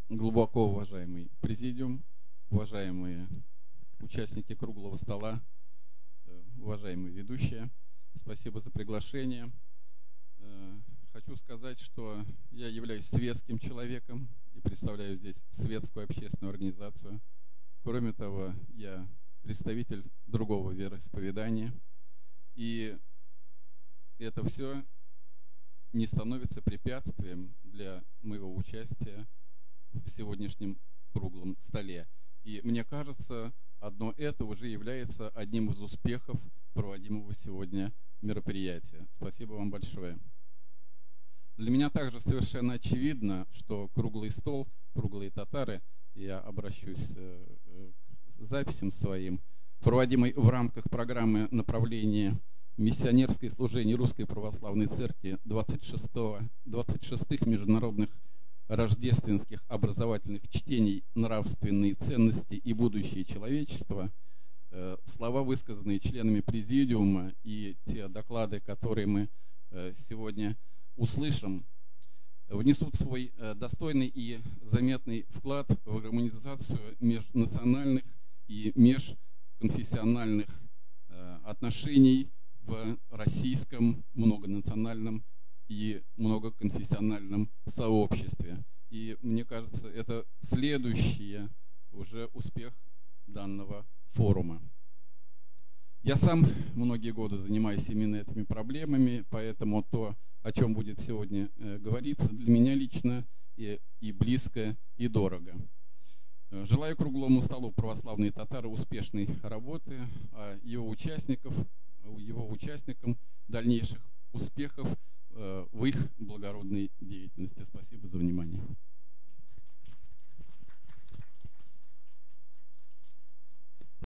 Глубоко уважаемый президиум, уважаемые участники круглого стола, уважаемые ведущие, спасибо за приглашение. Хочу сказать, что я являюсь светским человеком и представляю здесь светскую общественную организацию. Кроме того, я представитель другого вероисповедания. И это все не становится препятствием для моего участия в сегодняшнем круглом столе. И мне кажется, одно это уже является одним из успехов проводимого сегодня мероприятия. Спасибо вам большое. Для меня также совершенно очевидно, что круглый стол, круглые татары, я обращусь к записям своим, проводимый в рамках программы направления миссионерское служение Русской Православной Церкви 26-х международных рождественских образовательных чтений «Нравственные ценности и будущее человечества», слова, высказанные членами президиума, и те доклады, которые мы сегодня услышим, внесут свой достойный и заметный вклад в гармонизацию межнациональных и межконфессиональных отношений в российском многонациональном и многоконфессиональном сообществе. И мне кажется, это следующий уже успех данного форума. Я сам многие годы занимаюсь именно этими проблемами, поэтому то, о чем будет сегодня говориться, для меня лично и близко, и дорого. Желаю круглому столу православные татары успешной работы, а его участникам дальнейших успехов в их благородной деятельности. Спасибо за внимание.